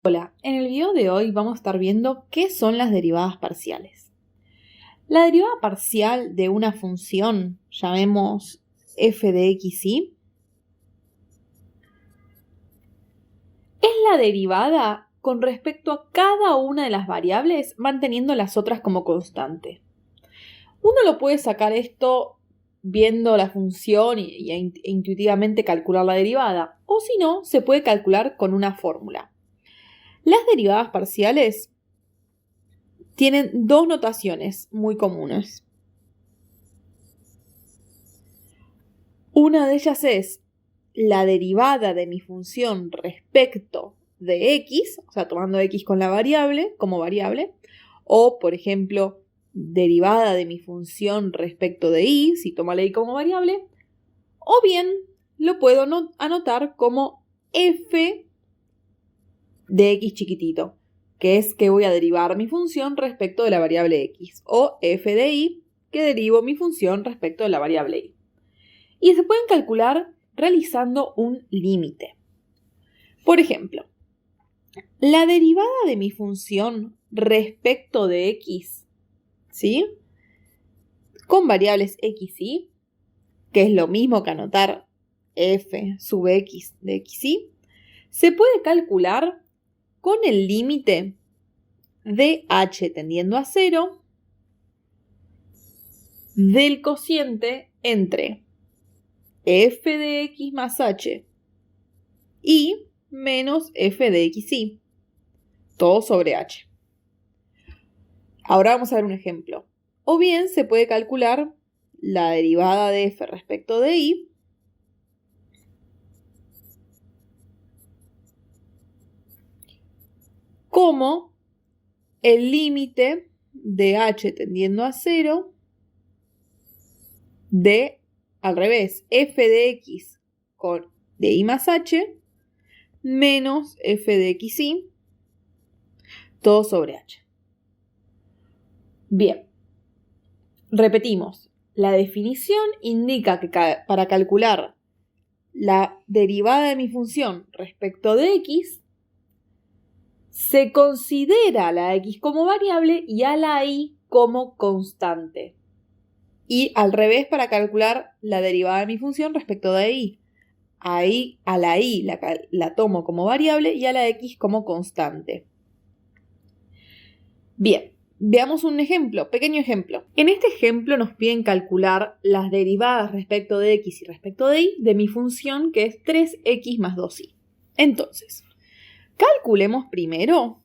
Hola, en el video de hoy vamos a estar viendo qué son las derivadas parciales. La derivada parcial de una función, llamemos f de xy, es la derivada con respecto a cada una de las variables manteniendo las otras como constante. Uno lo puede sacar esto viendo la función e intuitivamente calcular la derivada, o si no, se puede calcular con una fórmula. Las derivadas parciales tienen dos notaciones muy comunes. Una de ellas es la derivada de mi función respecto de x, o sea, tomando x con la variable, como variable, o, por ejemplo, derivada de mi función respecto de y, si tomo la y como variable, o bien lo puedo anotar como f de x chiquitito, que es que voy a derivar mi función respecto de la variable x, o f de y, que derivo mi función respecto de la variable y. Y se pueden calcular realizando un límite. Por ejemplo, la derivada de mi función respecto de x, ¿sí? Con variables x y, que es lo mismo que anotar f sub x de xy, se puede calcular con el límite de h tendiendo a 0 del cociente entre f de x más h y menos f de xy, todo sobre h. Ahora vamos a ver un ejemplo. O bien se puede calcular la derivada de f respecto de y como el límite de h tendiendo a 0 de, al revés, f de x con de y más h menos f de xy, todo sobre h. Bien, repetimos. La definición indica que para calcular la derivada de mi función respecto de x, se considera a la x como variable y a la y como constante. Y al revés para calcular la derivada de mi función respecto de y. Ahí a la y la tomo como variable y a la x como constante. Bien, veamos un ejemplo, pequeño ejemplo. En este ejemplo nos piden calcular las derivadas respecto de x y respecto de y de mi función que es 3x más 2y. Entonces, calculemos primero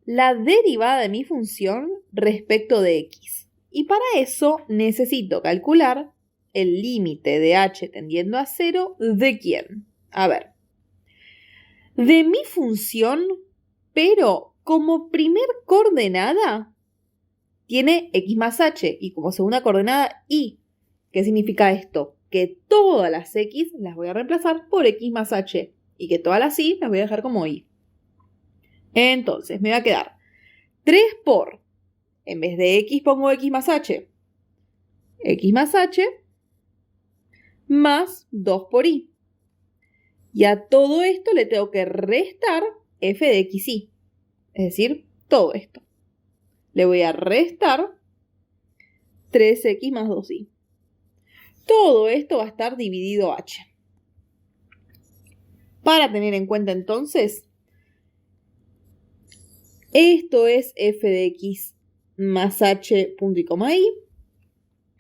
la derivada de mi función respecto de x. Y para eso necesito calcular el límite de h tendiendo a 0 de ¿quién? A ver, de mi función, pero como primer coordenada tiene x más h y como segunda coordenada y. ¿Qué significa esto? Que todas las x las voy a reemplazar por x más h y que todas las y las voy a dejar como y. Entonces me va a quedar 3 por, en vez de x pongo x más h más 2 por y. Y a todo esto le tengo que restar f de xy, es decir, todo esto. Le voy a restar 3x más 2y. Todo esto va a estar dividido h. Para tener en cuenta entonces, esto es f de x más h punto y coma y.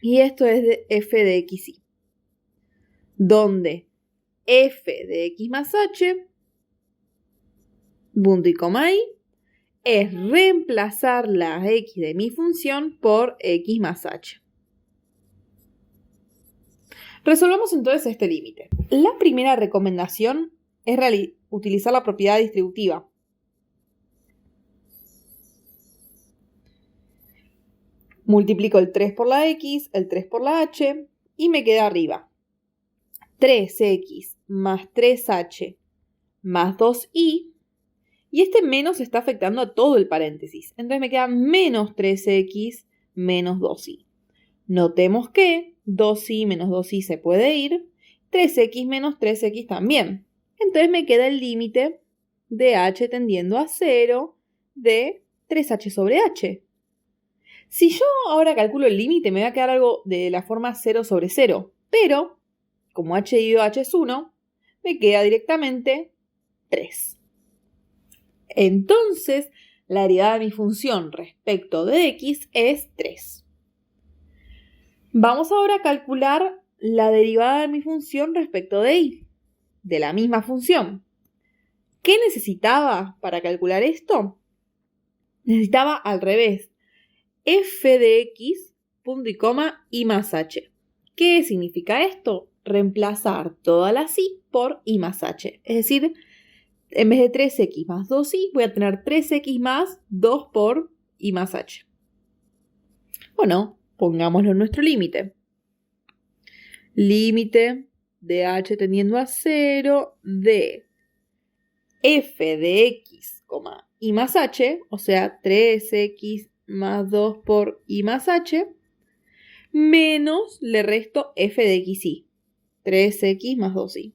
Y esto es de f de xy. Donde f de x más h punto y coma y es reemplazar la x de mi función por x más h. Resolvamos entonces este límite. La primera recomendación es utilizar la propiedad distributiva. Multiplico el 3 por la x, el 3 por la h y me queda arriba 3x más 3h más 2y. Y este menos está afectando a todo el paréntesis. Entonces me queda menos 3x menos 2y. Notemos que 2y menos 2y se puede ir. 3x menos 3x también. Entonces me queda el límite de h tendiendo a 0 de 3h sobre h. Si yo ahora calculo el límite, me va a quedar algo de la forma 0 sobre 0. Pero, como h dividido h es 1, me queda directamente 3. Entonces, la derivada de mi función respecto de x es 3. Vamos ahora a calcular la derivada de mi función respecto de y, de la misma función. ¿Qué necesitaba para calcular esto? Necesitaba al revés, f de x, punto y coma, y más h. ¿Qué significa esto? Reemplazar todas las y por y más h. Es decir, en vez de 3x más 2y, voy a tener 3x más 2 por y más h. Bueno, pongámoslo en nuestro límite. Límite de h tendiendo a 0 de f de x, y más h, o sea, 3x más 2 por y más h, menos le resto f de xy, 3x más 2y.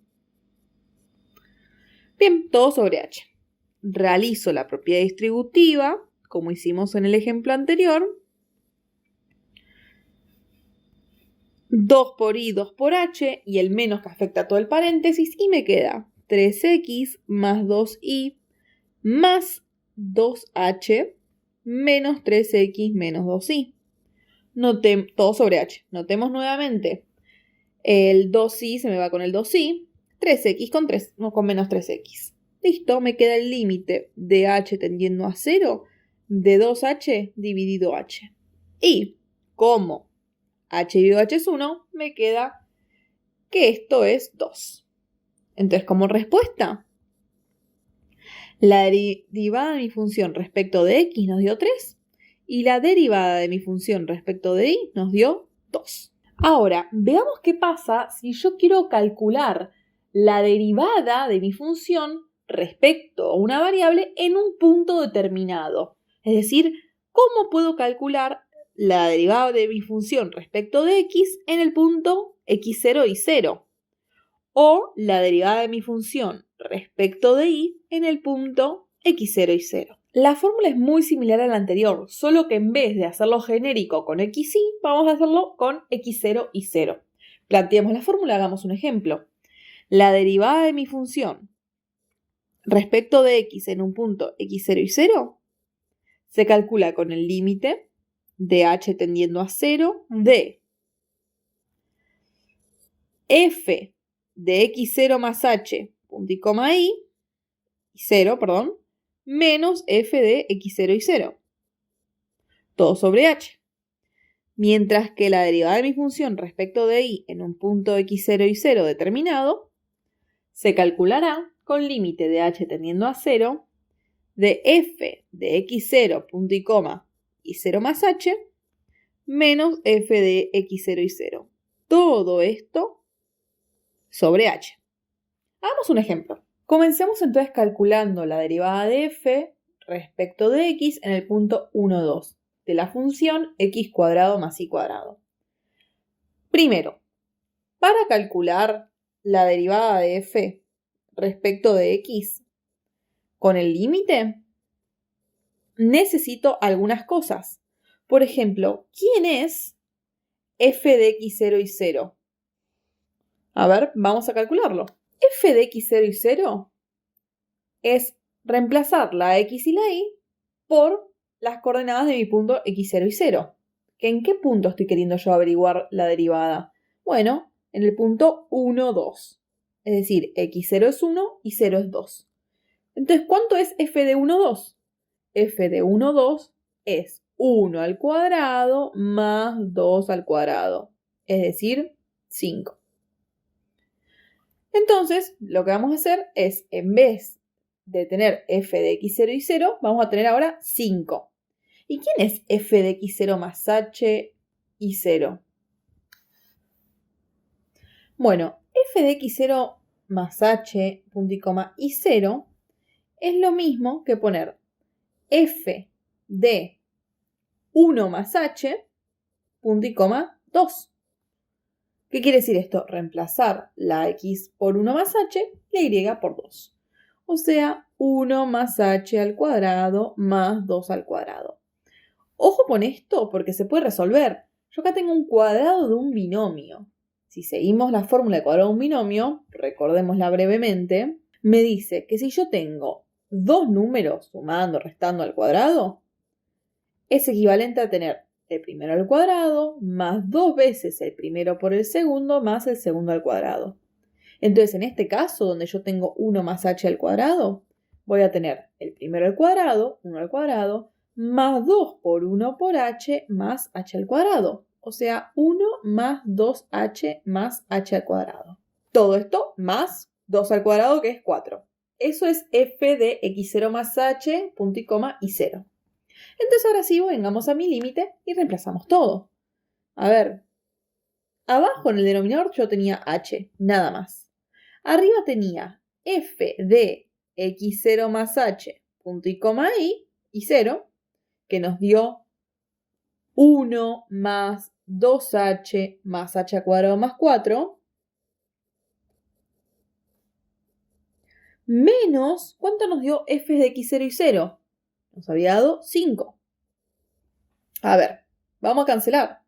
Bien, todo sobre h. Realizo la propiedad distributiva, como hicimos en el ejemplo anterior. 2 por y, 2 por h, y el menos que afecta a todo el paréntesis, y me queda 3x más 2y más 2h menos 3x menos 2y. Todo sobre h. Notemos nuevamente. El 2y se me va con el 2y. 3x con menos 3x. Listo, me queda el límite de h tendiendo a 0 de 2h dividido h. Y como h dividido h es 1, me queda que esto es 2. Entonces, como respuesta, la derivada de mi función respecto de x nos dio 3 y la derivada de mi función respecto de y nos dio 2. Ahora, veamos qué pasa si yo quiero calcular la derivada de mi función respecto a una variable en un punto determinado. Es decir, ¿cómo puedo calcular la derivada de mi función respecto de x en el punto x0 y 0? O la derivada de mi función respecto de y en el punto x0 y 0. La fórmula es muy similar a la anterior, solo que en vez de hacerlo genérico con xy, vamos a hacerlo con x0 y 0. Planteemos la fórmula, hagamos un ejemplo. La derivada de mi función respecto de x en un punto x0 y 0 se calcula con el límite de h tendiendo a 0 de f de x0 más h, punto y coma y 0, perdón, menos f de x0 y 0. Todo sobre h. Mientras que la derivada de mi función respecto de y en un punto x0 y 0 determinado se calculará con límite de h tendiendo a 0 de f de x0, punto y coma, y 0 más h, menos f de x0 y 0. Todo esto sobre h. Hagamos un ejemplo. Comencemos entonces calculando la derivada de f respecto de x en el punto 1, 2 de la función x cuadrado más y cuadrado. Primero, para calcular la derivada de f respecto de x con el límite, necesito algunas cosas. Por ejemplo, ¿quién es f de x0 y 0? A ver, vamos a calcularlo. F de x0 y 0 es reemplazar la x y la y por las coordenadas de mi punto x0 y 0. ¿En qué punto estoy queriendo yo averiguar la derivada? Bueno, en el punto 1, 2. Es decir, x0 es 1 y 0 es 2. Entonces, ¿cuánto es f de 1, 2? F de 1, 2 es 1 al cuadrado más 2 al cuadrado. Es decir, 5. Entonces, lo que vamos a hacer es, en vez de tener f de x0 y 0, vamos a tener ahora 5. ¿Y quién es f de x0 más h y 0? Bueno, f de x0 más h, punto y coma, y 0 es lo mismo que poner f de 1 más h, punto y coma, 2. ¿Qué quiere decir esto? Reemplazar la x por 1 más h y la y por 2. o sea, 1 más h al cuadrado más 2 al cuadrado. Ojo con esto porque se puede resolver. Yo acá tengo un cuadrado de un binomio. Si seguimos la fórmula de cuadrado de un binomio, recordémosla brevemente, me dice que si yo tengo dos números sumando, restando al cuadrado, es equivalente a tener el primero al cuadrado más 2 veces el primero por el segundo más el segundo al cuadrado. Entonces, en este caso, donde yo tengo 1 más h al cuadrado, voy a tener el primero al cuadrado, 1 al cuadrado, más 2 por 1 por h más h al cuadrado. O sea, 1 más 2h más h al cuadrado. Todo esto más 2 al cuadrado, que es 4. Eso es f de x0 más h, punto y coma, y 0. Entonces, ahora sí, vengamos a mi límite y reemplazamos todo. A ver, abajo en el denominador yo tenía h, nada más. Arriba tenía f de x0 más h, punto y coma, y 0, que nos dio 1 más 2h más h al cuadrado más 4, menos, ¿cuánto nos dio f de x0 y 0? Nos había dado 5. A ver, vamos a cancelar.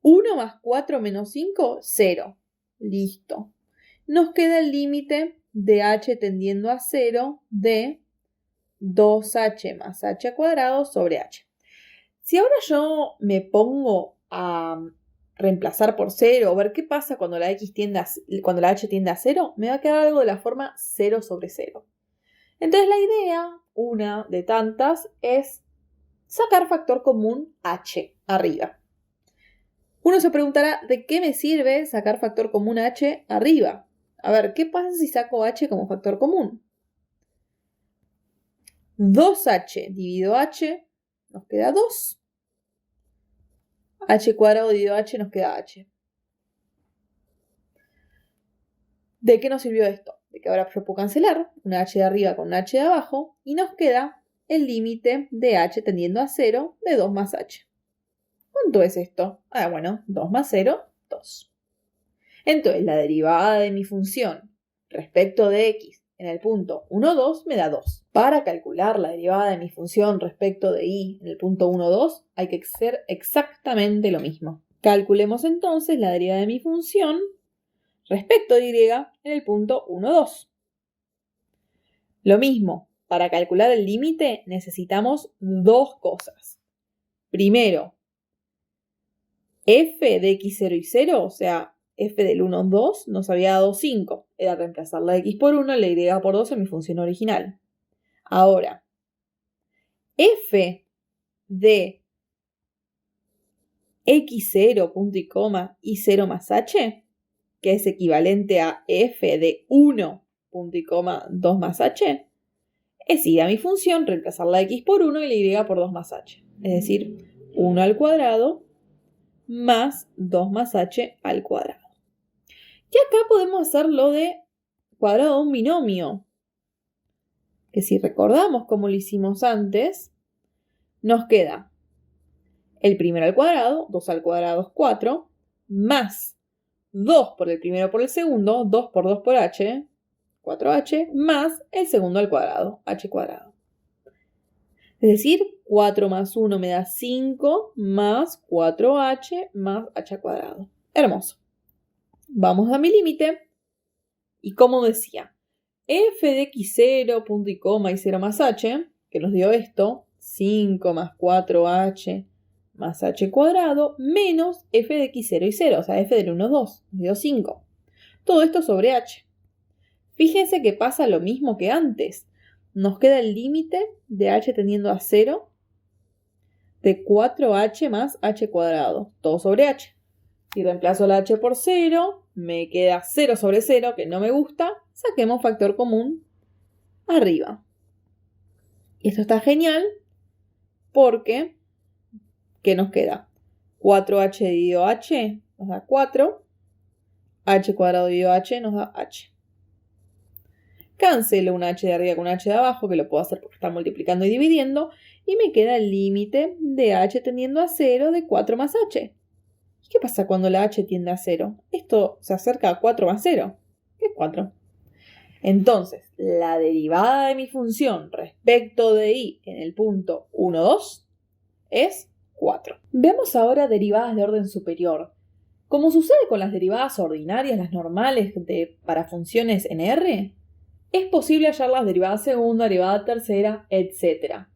1 más 4 menos 5, 0. Listo. Nos queda el límite de h tendiendo a 0 de 2h más h al cuadrado sobre h. Si ahora yo me pongo a reemplazar por 0 o ver qué pasa cuando la h tiende a 0, me va a quedar algo de la forma 0 sobre 0. Entonces la idea, una de tantas, es sacar factor común h arriba. Uno se preguntará, ¿de qué me sirve sacar factor común h arriba? A ver, ¿qué pasa si saco h como factor común? 2h dividido h nos queda 2. H cuadrado dividido h nos queda h. ¿De qué nos sirvió esto? De que ahora yo puedo cancelar una h de arriba con una h de abajo y nos queda el límite de h tendiendo a 0 de 2 más h. ¿Cuánto es esto? Ah, bueno, 2 más 0, 2. Entonces, la derivada de mi función respecto de x en el punto 1, 2 me da 2. Para calcular la derivada de mi función respecto de y en el punto 1, 2 hay que hacer exactamente lo mismo. Calculemos entonces la derivada de mi función respecto de y en el punto 1, 2. Lo mismo, para calcular el límite necesitamos dos cosas. Primero, f de x0 y 0, o sea, f del 1, 2, nos había dado 5. Era reemplazar la x por 1 y la y por 2 en mi función original. Ahora, f de x0, punto y coma, y 0 más h, que es equivalente a f de 1, punto y coma, 2 más h, es ir a mi función, reemplazar la x por 1 y la y por 2 más h. Es decir, 1 al cuadrado más 2 más h al cuadrado. Y acá podemos hacer lo de cuadrado de un binomio, que si recordamos como lo hicimos antes, nos queda el primero al cuadrado, 2 al cuadrado es 4, más 2 por el primero por el segundo, 2 por 2 por h, 4h, más el segundo al cuadrado, h cuadrado. Es decir, 4 más 1 me da 5, más 4h más h al cuadrado. Hermoso. Vamos a mi límite. Y como decía, f de x0, punto y coma, y 0 más h, que nos dio esto, 5 más 4h más h cuadrado, menos f de x0 y 0, o sea, f del 1, 2, nos dio 5. Todo esto sobre h. Fíjense que pasa lo mismo que antes. Nos queda el límite de h tendiendo a 0 de 4h más h cuadrado, todo sobre h. Si reemplazo la h por 0, me queda 0 sobre 0, que no me gusta. Saquemos factor común arriba. Y esto está genial porque, ¿qué nos queda? 4h dividido h nos da 4. H cuadrado dividido h nos da h. Cancelo una h de arriba con una h de abajo, que lo puedo hacer porque está multiplicando y dividiendo. Y me queda el límite de h tendiendo a 0 de 4 más h. ¿Y qué pasa cuando la h tiende a 0? Esto se acerca a 4 más 0. ¿Qué es 4? Entonces, la derivada de mi función respecto de y en el punto 1, 2 es 4. Veamos ahora derivadas de orden superior. Como sucede con las derivadas ordinarias, las normales para funciones en R, es posible hallar las derivadas segunda, derivada tercera, etc.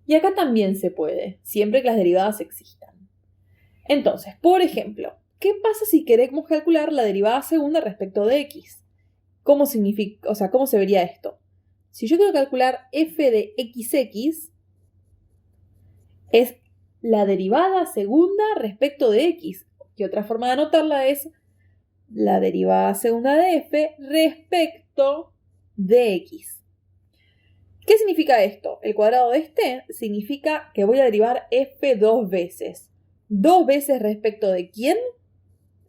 Y acá también se puede, siempre que las derivadas existan. Entonces, por ejemplo, ¿qué pasa si queremos calcular la derivada segunda respecto de x? ¿Cómo se vería esto? Si yo quiero calcular f de xx, es la derivada segunda respecto de x. Y otra forma de anotarla es la derivada segunda de f respecto de x. ¿Qué significa esto? El cuadrado de este significa que voy a derivar f dos veces. ¿Dos veces respecto de quién?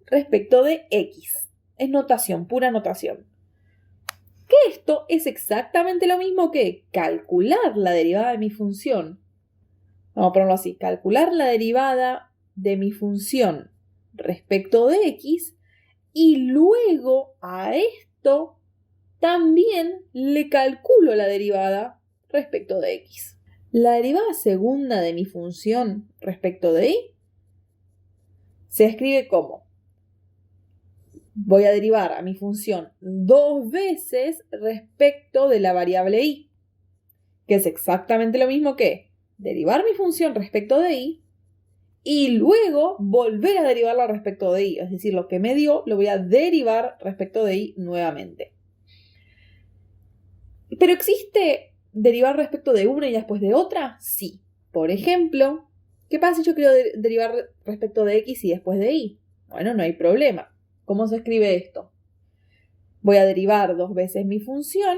Respecto de x. Es notación, pura notación. Que esto es exactamente lo mismo que calcular la derivada de mi función. Vamos a ponerlo así. Calcular la derivada de mi función respecto de x y luego a esto también le calculo la derivada respecto de x. La derivada segunda de mi función respecto de y se escribe como: voy a derivar a mi función dos veces respecto de la variable y, que es exactamente lo mismo que derivar mi función respecto de y luego volver a derivarla respecto de y. Es decir, lo que me dio lo voy a derivar respecto de y nuevamente. ¿Pero existe derivar respecto de una y después de otra? Sí. Por ejemplo, ¿qué pasa si yo quiero derivar respecto de x y después de y? Bueno, no hay problema. ¿Cómo se escribe esto? Voy a derivar dos veces mi función.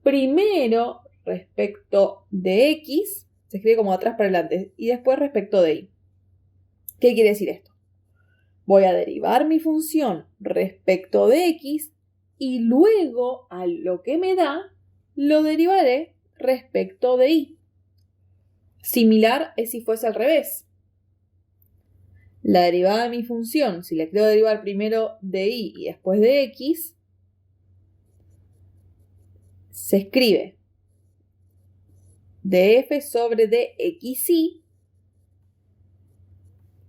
Primero respecto de x, se escribe como de atrás para adelante, y después respecto de y. ¿Qué quiere decir esto? Voy a derivar mi función respecto de x y luego a lo que me da lo derivaré respecto de y. Similar es si fuese al revés. La derivada de mi función, si la quiero derivar primero de y después de x, se escribe df sobre dxy,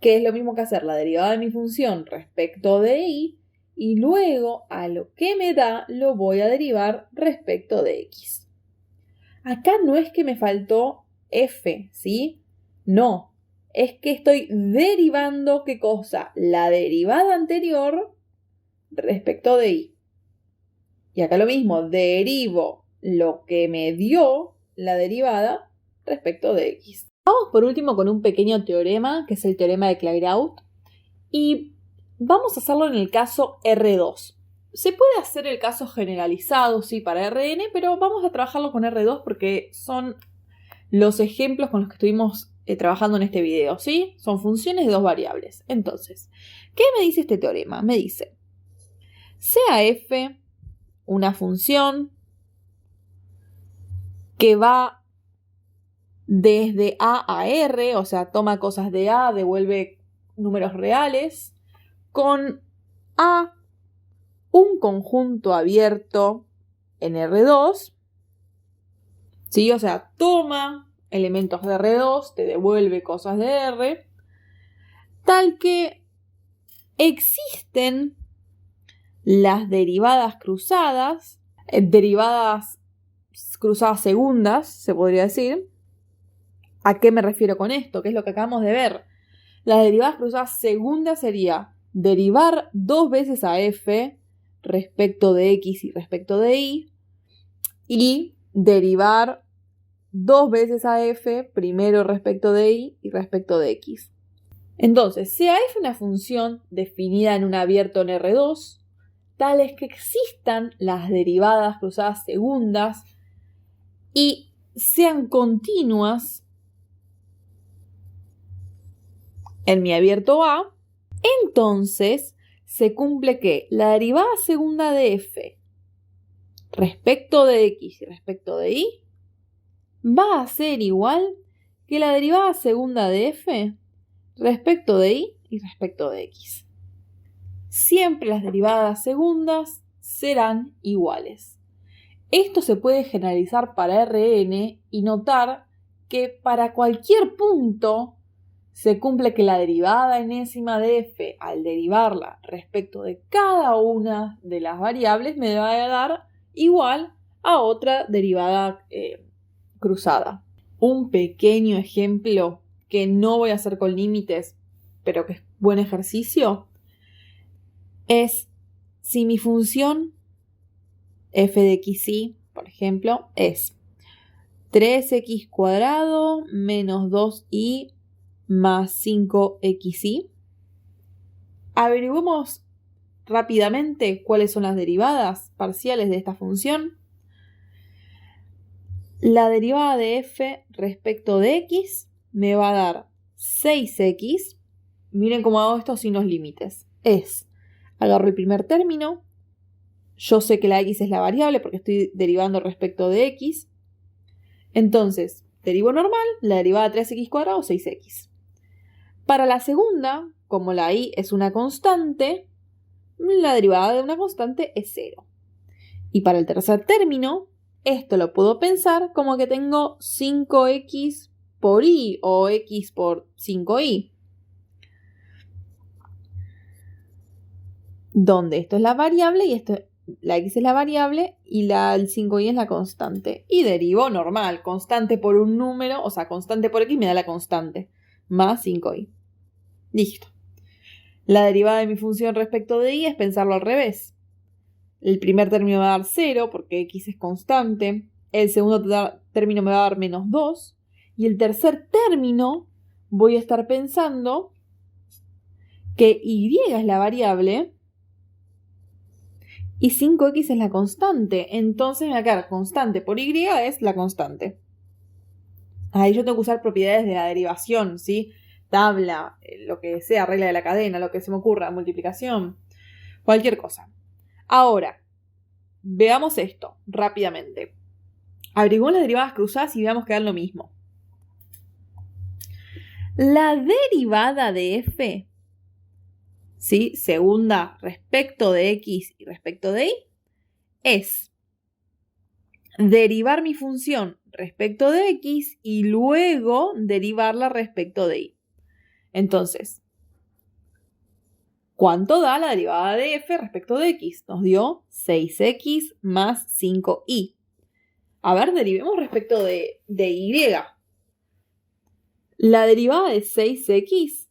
que es lo mismo que hacer la derivada de mi función respecto de y luego a lo que me da lo voy a derivar respecto de x. Acá no es que me faltó f, ¿sí? No, es que estoy derivando, ¿qué cosa? La derivada anterior respecto de y. Y acá lo mismo, derivo lo que me dio la derivada respecto de x. Vamos por último con un pequeño teorema, que es el teorema de Clairaut, y vamos a hacerlo en el caso R2. Se puede hacer el caso generalizado, sí, para Rn, pero vamos a trabajarlo con R2 porque son los ejemplos con los que estuvimos trabajando en este video, ¿sí? Son funciones de dos variables. Entonces, ¿qué me dice este teorema? Me dice, sea f una función que va desde A a R, o sea, toma cosas de A, devuelve números reales, con A un conjunto abierto en R2, ¿sí? O sea, toma elementos de R2, te devuelve cosas de R, tal que existen las derivadas cruzadas, derivadas cruzadas segundas, se podría decir. ¿A qué me refiero con esto? ¿Qué es lo que acabamos de ver? Las derivadas cruzadas segundas sería derivar dos veces a f respecto de x y respecto de y derivar dos veces a f primero respecto de y respecto de x. Entonces, sea f una función definida en un abierto en R2, tal es que existan las derivadas cruzadas segundas y sean continuas en mi abierto A, entonces se cumple que la derivada segunda de f respecto de x y respecto de y va a ser igual que la derivada segunda de f respecto de y respecto de x. Siempre las derivadas segundas serán iguales. Esto se puede generalizar para Rn y notar que para cualquier punto se cumple que la derivada enésima de f, al derivarla respecto de cada una de las variables, me va a dar igual a otra derivada cruzada. Un pequeño ejemplo que no voy a hacer con límites, pero que es buen ejercicio, es si mi función f de xy, por ejemplo, es 3x cuadrado menos 2y más 5xy. Averiguemos rápidamente cuáles son las derivadas parciales de esta función. La derivada de f respecto de x me va a dar 6x. Miren cómo hago esto sin los límites. Agarro el primer término. Yo sé que la x es la variable porque estoy derivando respecto de x. Entonces, derivo normal, la derivada de 3x cuadrado, 6x. Para la segunda, como la y es una constante, la derivada de una constante es 0. Y para el tercer término, esto lo puedo pensar como que tengo 5x por y o x por 5y. Donde esto es la variable y la x es la variable y el 5y es la constante. Y derivo normal, constante por un número, o sea, constante por x me da la constante, más 5y. Listo. La derivada de mi función respecto de y es pensarlo al revés. El primer término me va a dar 0 porque x es constante. El segundo término me va a dar menos 2. Y el tercer término voy a estar pensando que y es la variable y 5x es la constante. Entonces me va a quedar constante por y es la constante. Ahí yo tengo que usar propiedades de la derivación, ¿sí? Tabla, lo que sea, regla de la cadena, lo que se me ocurra, multiplicación, cualquier cosa. Ahora, veamos esto rápidamente. Averiguemos las derivadas cruzadas y veamos que dan lo mismo. La derivada de f, ¿sí? Segunda respecto de x y respecto de y, es derivar mi función respecto de x y luego derivarla respecto de y. Entonces, ¿cuánto da la derivada de f respecto de x? Nos dio 6x más 5y. A ver, derivemos respecto de y. La derivada de 6x,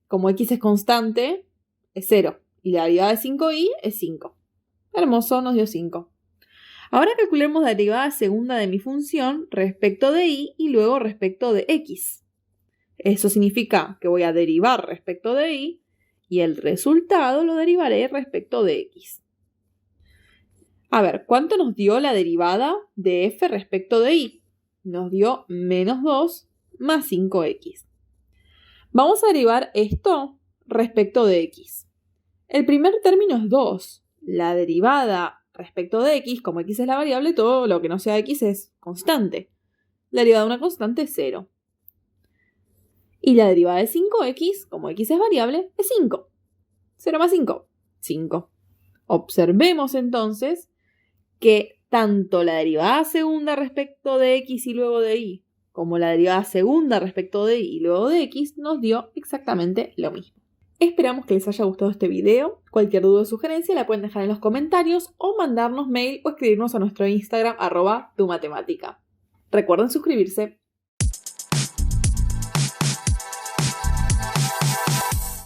como x es constante, es 0. Y la derivada de 5y es 5. Hermoso, nos dio 5. Ahora calculemos la derivada segunda de mi función respecto de y luego respecto de x. Eso significa que voy a derivar respecto de y el resultado lo derivaré respecto de x. A ver, ¿cuánto nos dio la derivada de f respecto de y? Nos dio menos 2 más 5x. Vamos a derivar esto respecto de x. El primer término es 2. La derivada respecto de x, como x es la variable, todo lo que no sea x es constante. La derivada de una constante es 0. Y la derivada de 5x, como x es variable, es 5. 0 más 5, 5. Observemos entonces que tanto la derivada segunda respecto de x y luego de y, como la derivada segunda respecto de y luego de x, nos dio exactamente lo mismo. Esperamos que les haya gustado este video. Cualquier duda o sugerencia la pueden dejar en los comentarios o mandarnos mail o escribirnos a nuestro Instagram @tumatemática. Recuerden suscribirse.